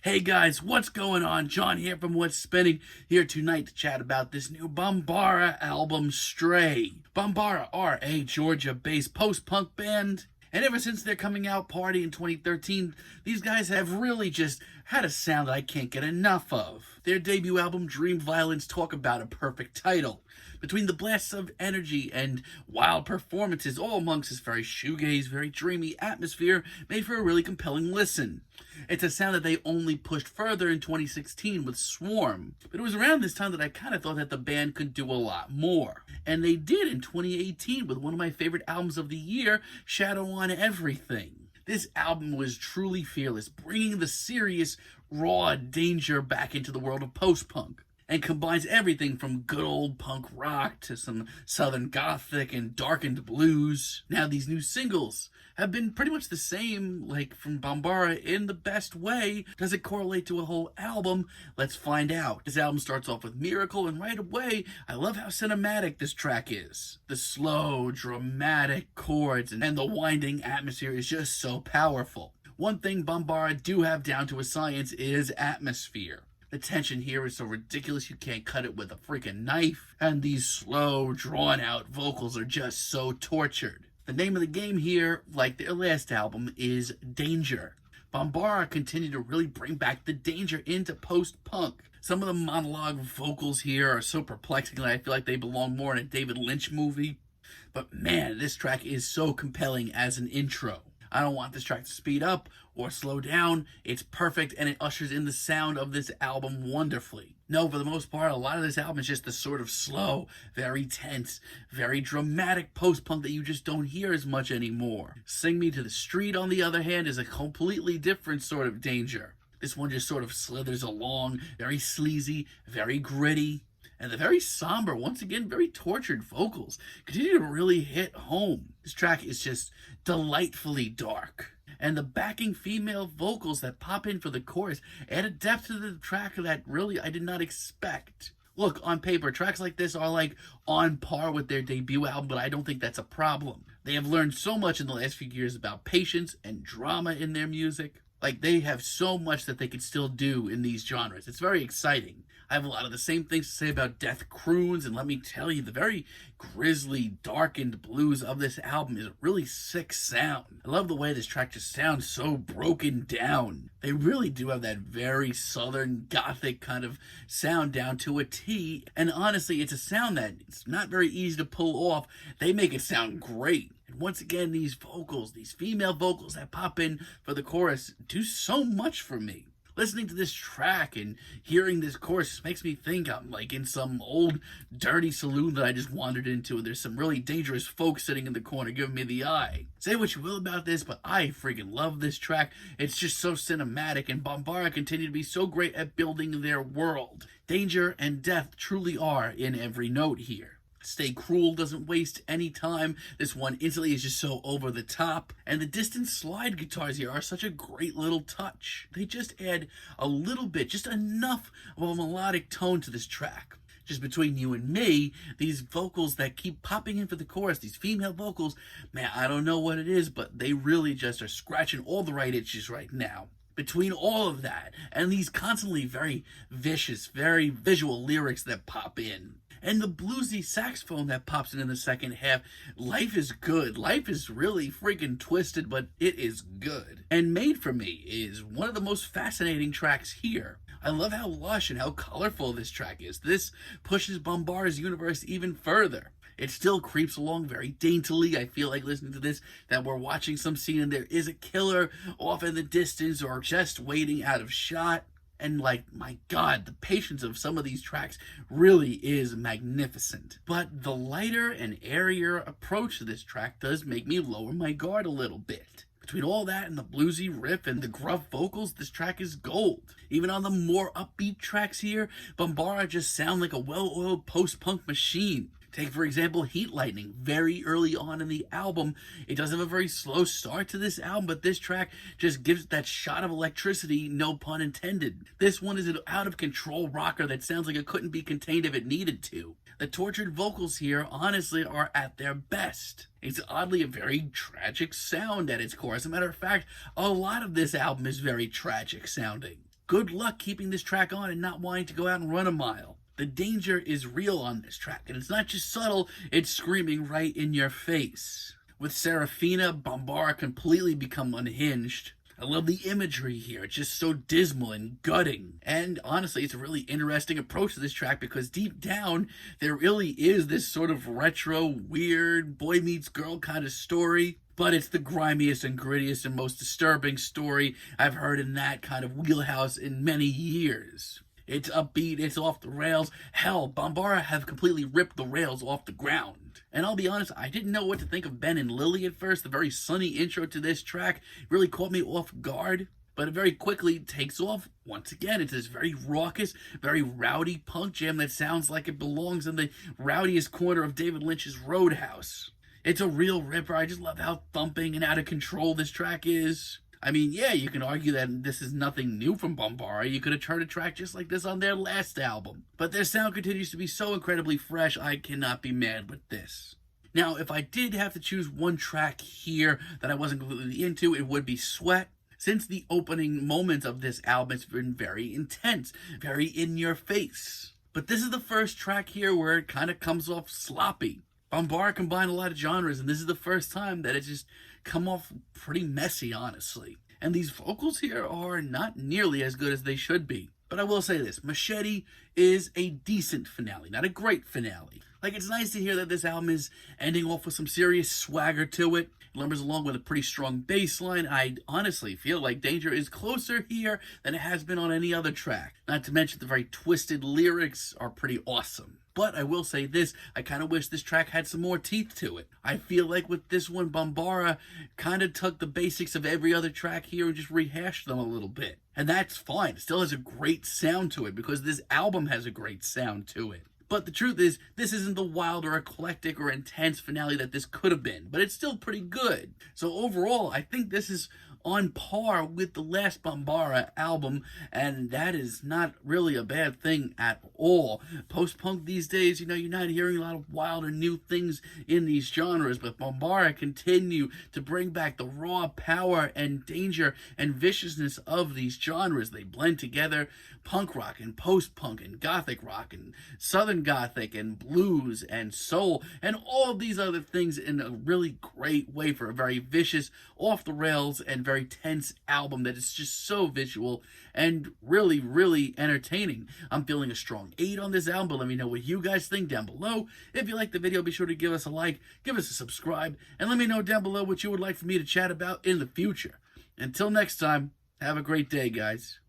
Hey guys, what's going on? John here from What's Spinning, here tonight to chat about this new Bambara album, Stray. Bambara are a Georgia-based post-punk band, and ever since their coming out party in 2013, these guys have really just had a sound that I can't get enough of. Their debut album, Dream Violence, talk about a perfect title. Between the blasts of energy and wild performances, all amongst this very shoegaze, very dreamy atmosphere, made for a really compelling listen. It's a sound that they only pushed further in 2016 with Swarm, but it was around this time that I kind of thought that the band could do a lot more. And they did in 2018 with one of my favorite albums of the year, Shadow on Everything. This album was truly fearless, bringing the serious, raw danger back into the world of post-punk, and combines everything from good old punk rock to some southern gothic and darkened blues. Now these new singles have been pretty much the same, like from Bambara, in the best way. Does it correlate to a whole album? Let's find out. This album starts off with Miracle, and right away, I love how cinematic this track is. The slow, dramatic chords and the winding atmosphere is just so powerful. One thing Bambara do have down to a science is atmosphere. The tension here is so ridiculous you can't cut it with a freaking knife, and these slow, drawn-out vocals are just so tortured. The name of the game here, like their last album, is Danger. Bambara continue to really bring back the danger into post-punk. Some of the monologue vocals here are so perplexing that I feel like they belong more in a David Lynch movie. But man, this track is so compelling as an intro. I don't want this track to speed up or slow down. It's perfect, and it ushers in the sound of this album wonderfully. No, for the most part, a lot of this album is just the sort of slow, very tense, very dramatic post-punk that you just don't hear as much anymore. Sing Me to the Street, on the other hand, is a completely different sort of danger. This one just sort of slithers along, very sleazy, very gritty. And the very somber, once again, very tortured vocals continue to really hit home. This track is just delightfully dark. And the backing female vocals that pop in for the chorus add a depth to the track that really I did not expect. Look, on paper, tracks like this are like on par with their debut album, but I don't think that's a problem. They have learned so much in the last few years about patience and drama in their music. Like, they have so much that they could still do in these genres. It's very exciting. I have a lot of the same things to say about Death Croons, and let me tell you, the very grisly, darkened blues of this album is a really sick sound. I love the way this track just sounds so broken down. They really do have that very southern gothic kind of sound down to a T, and honestly, it's a sound that it's not very easy to pull off. They make it sound great. And once again, these vocals, these female vocals that pop in for the chorus do so much for me. Listening to this track and hearing this chorus makes me think I'm like in some old dirty saloon that I just wandered into, and there's some really dangerous folks sitting in the corner giving me the eye. Say what you will about this, but I freaking love this track. It's just so cinematic, and Bambara continue to be so great at building their world. Danger and death truly are in every note here. Stay Cruel doesn't waste any time. This one instantly is just so over the top. And the distant slide guitars here are such a great little touch. They just add a little bit, just enough of a melodic tone to this track. Just between you and me, these vocals that keep popping in for the chorus, these female vocals, man, I don't know what it is, but they really just are scratching all the right itches right now. Between all of that and these constantly very vicious, very visual lyrics that pop in, and the bluesy saxophone that pops in the second half, life is good. Life is really freaking twisted, but it is good. And Made for Me is one of the most fascinating tracks here. I love how lush and how colorful this track is. This pushes Bambara's universe even further. It still creeps along very daintily. I feel like listening to this that we're watching some scene and there is a killer off in the distance or just waiting out of shot. And like, my God, the patience of some of these tracks really is magnificent. But the lighter and airier approach to this track does make me lower my guard a little bit. Between all that and the bluesy riff and the gruff vocals, this track is gold. Even on the more upbeat tracks here, Bambara just sound like a well-oiled post-punk machine. Take, for example, Heat Lightning. Very early on in the album, it does have a very slow start to this album, but this track just gives that shot of electricity, no pun intended. This one is an out-of-control rocker that sounds like it couldn't be contained if it needed to. The tortured vocals here, honestly, are at their best. It's oddly a very tragic sound at its core. As a matter of fact, a lot of this album is very tragic sounding. Good luck keeping this track on and not wanting to go out and run a mile. The danger is real on this track, and it's not just subtle, it's screaming right in your face. With Serafina, Bambara completely become unhinged. I love the imagery here. It's just so dismal and gutting. And honestly, it's a really interesting approach to this track because deep down, there really is this sort of retro, weird, boy meets girl kind of story. But it's the grimiest and grittiest and most disturbing story I've heard in that kind of wheelhouse in many years. It's upbeat, it's off the rails. Hell, Bambara have completely ripped the rails off the ground. And I'll be honest, I didn't know what to think of Ben and Lily at first. The very sunny intro to this track really caught me off guard. But it very quickly takes off. Once again, it's this very raucous, very rowdy punk jam that sounds like it belongs in the rowdiest corner of David Lynch's Roadhouse. It's a real ripper. I just love how thumping and out of control this track is. I mean, yeah, you can argue that this is nothing new from Bambara. You could have heard a track just like this on their last album. But their sound continues to be so incredibly fresh, I cannot be mad with this. Now, if I did have to choose one track here that I wasn't completely into, it would be Sweat. Since the opening moments of this album, it's been very intense, very in your face. But this is the first track here where it kind of comes off sloppy. Bambara combined a lot of genres, and this is the first time that it's just come off pretty messy, honestly. And these vocals here are not nearly as good as they should be. But I will say this, Machete is a decent finale, not a great finale. Like, it's nice to hear that this album is ending off with some serious swagger to it. It lumbers along with a pretty strong bass line. I honestly feel like Danger is closer here than it has been on any other track. Not to mention the very twisted lyrics are pretty awesome. But I will say this, I kind of wish this track had some more teeth to it. I feel like with this one, Bambara kind of took the basics of every other track here and just rehashed them a little bit. And that's fine. It still has a great sound to it because this album has a great sound to it. But the truth is, this isn't the wild or eclectic or intense finale that this could have been, but it's still pretty good. So overall, I think this is on par with the last Bambara album, and that is not really a bad thing at all. Post-punk these days, you're not hearing a lot of wild or new things in these genres, but Bambara continue to bring back the raw power and danger and viciousness of these genres. They blend together punk rock and post-punk and gothic rock and southern gothic and blues and soul and all of these other things in a really great way for a very vicious, off-the-rails, and very tense album that is just so visual and really, really entertaining. I'm feeling a strong 8 on this album, but let me know what you guys think down below. If you like the video, be sure to give us a like, give us a subscribe, and let me know down below what you would like for me to chat about in the future. Until next time, have a great day, guys.